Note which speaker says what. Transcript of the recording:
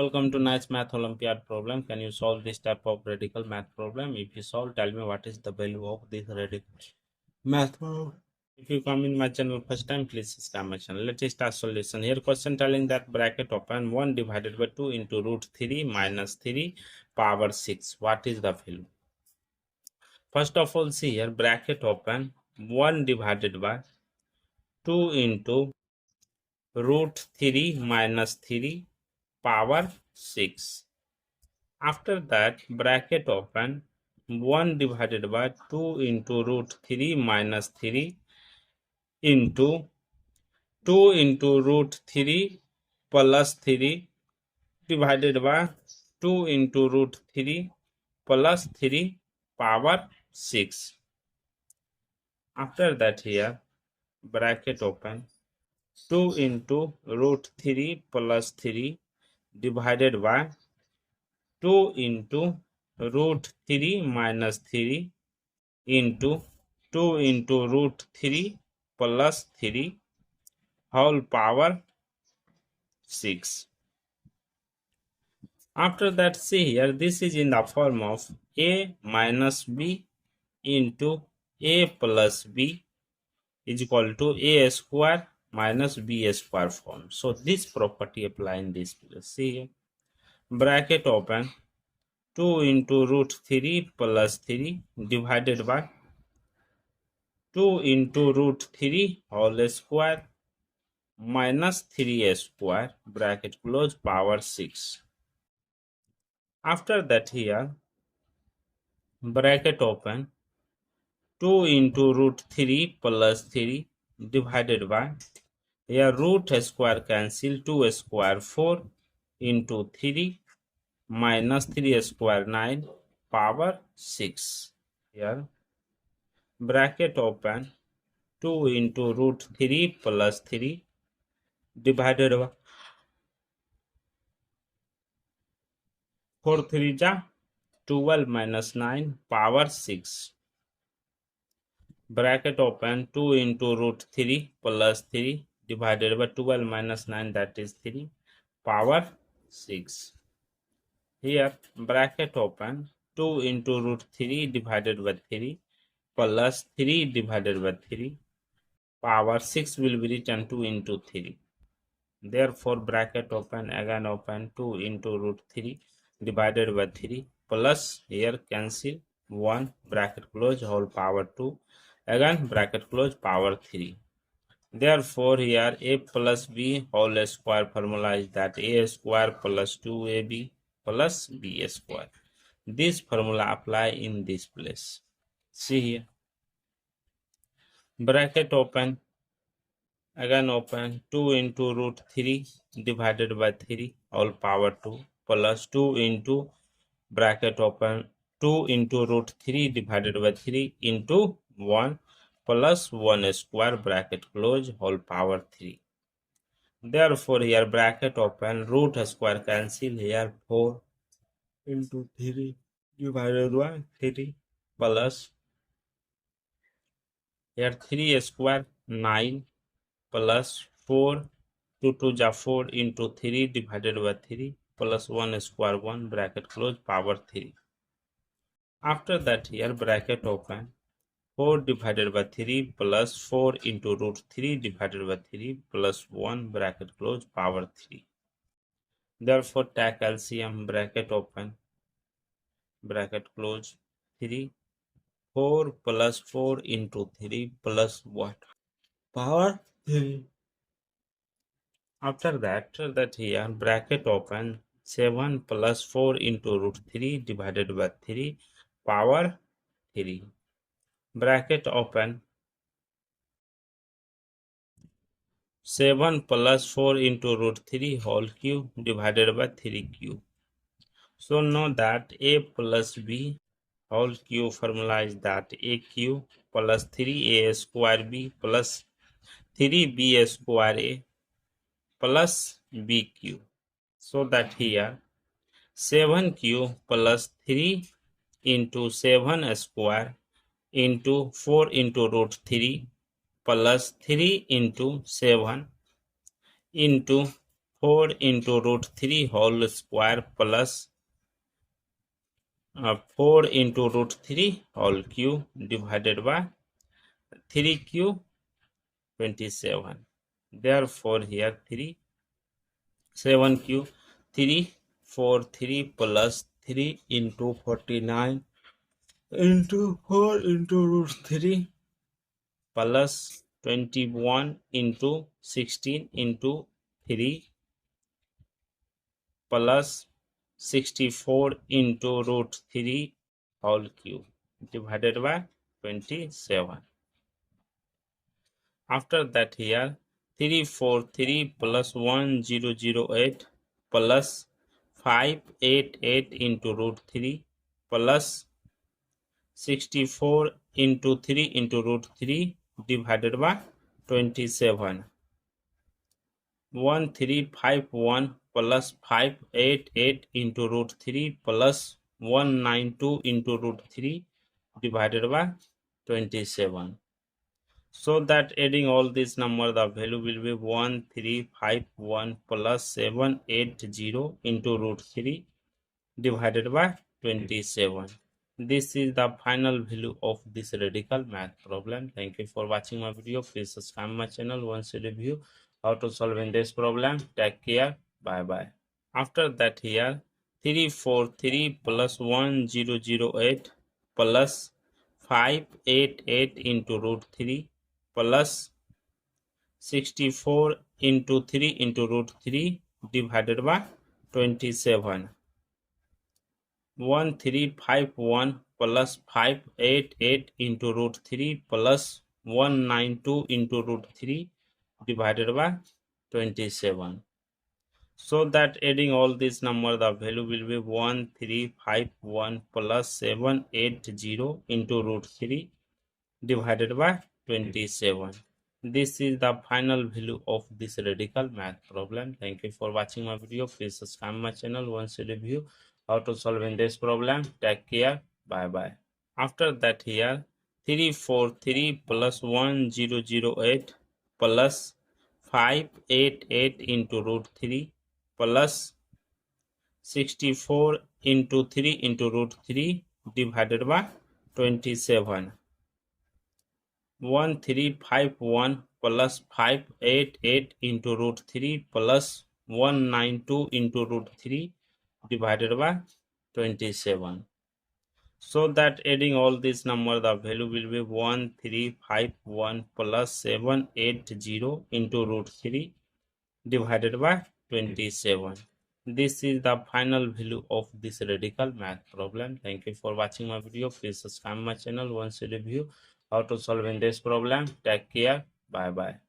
Speaker 1: welcome to Nice Math Olympiad problem. Can you solve this type of radical math problem? If you solve, tell me what is the value of this radical math problem. If you come in my channel first time, please subscribe my channel. Let's start solution. Here question telling that bracket open 1 divided by 2 into root 3 minus 3 power 6. What is the value? First of all, see here bracket open 1 divided by 2 into root 3 minus 3 power 6. After that, bracket open 1 divided by 2 into root 3 minus 3 into 2 into root 3 plus 3 divided by 2 into root 3 plus 3 power 6. After that, here bracket open 2 into root 3 plus 3 divided by 2 into root 3 minus 3 into 2 into root 3 plus 3 whole power 6. After that, see here, this is in the form of a minus b into a plus b is equal to a square minus b square form. So this property apply in this place. See here, bracket open 2 into root 3 plus 3 divided by 2 into root 3 whole square minus 3 square bracket close power 6. After that, here bracket open 2 into root 3 plus 3 divided by, here root square cancel, 2 square 4 into 3 minus 3 square 9 power 6. Here bracket open 2 into root 3 plus 3 divided by 4 3 ja 12 minus 9 power 6. Bracket open 2 into root 3 plus 3 divided by 12 minus 9, that is 3 power 6. Here bracket open 2 into root 3 divided by 3 plus 3 divided by 3 power 6 will be written 2 into 3. Therefore bracket open, again open 2 into root 3 divided by 3 plus, here cancel 1 bracket close whole power 2, again bracket close power 3. Therefore here a plus b whole square formula is that a square plus 2ab plus b square. This formula apply in this place. See here, bracket open, again open 2 into root 3 divided by 3 whole power 2 plus 2 into bracket open 2 into root 3 divided by 3 into 1 plus 1 square bracket close whole power 3. Therefore here bracket open root square cancel, here 4 into 3 divided by 3 plus, here 3 square 9 plus 4 2 2 ja 4 into 3 divided by 3 plus 1 square 1 bracket close power 3. After that, here bracket open 4 divided by 3 plus 4 into root 3 divided by 3 plus 1 bracket close power 3. Therefore take LCM, bracket open bracket close 3 4 plus 4 into 3 plus what power 3. After that here bracket open 7 plus 4 into root 3 divided by 3 power 3. Bracket open 7 plus 4 into root 3 whole cube divided by 3 cube. So know that a plus b whole cube formula is that a cube plus 3a square b plus 3b square a plus b cube. So that here 7 cube plus 3 into 7 square into 4 into root 3 plus 3 into 7 into 4 into root 3 whole square plus 4 into root 3 whole cube divided by 3q 27. Therefore here 3 7q 3 4 3 plus 3 into 49 into 4 into root 3 plus 21 into 16 into 3 plus 64 into root 3 whole cube divided by 27. After that here 343 plus 1008 plus 588 into root 3 plus 64 into 3 into root 3 divided by 27. 1351 plus 588 into root 3 plus 192 into root 3 divided by 27. So that adding all these numbers, the value will be 1351 plus 780 into root 3 divided by 27. This is the final value of this radical math problem. Thank you for watching my video. Please subscribe my channel once you review how to solve in this problem. Take care. Bye bye. After that here 343 plus 1008 plus 588 into root 3 plus 64 into 3 into root 3 divided by 27. 1351 plus 588 into root 3 plus 192 into root 3 divided by 27. So that adding all these numbers, the value will be 1351 plus 780 into root 3 divided by 27. This is the final value of this radical math problem. Thank you for watching my video. Please subscribe my channel once you review how to solve in this problem. Take care. Bye bye. After that here 343 plus 1008 plus 588 into root 3 plus 64 into 3 into root 3 divided by 27. 1351 plus 588 into root 3 plus 192 into root 3 divided by 27. So that adding all these numbers, the value will be 1351 plus 780 into root 3 divided by 27. This is the final value of this radical math problem. Thank you for watching my video. Please subscribe my channel once you review how to solve in this problem. Take care. Bye bye.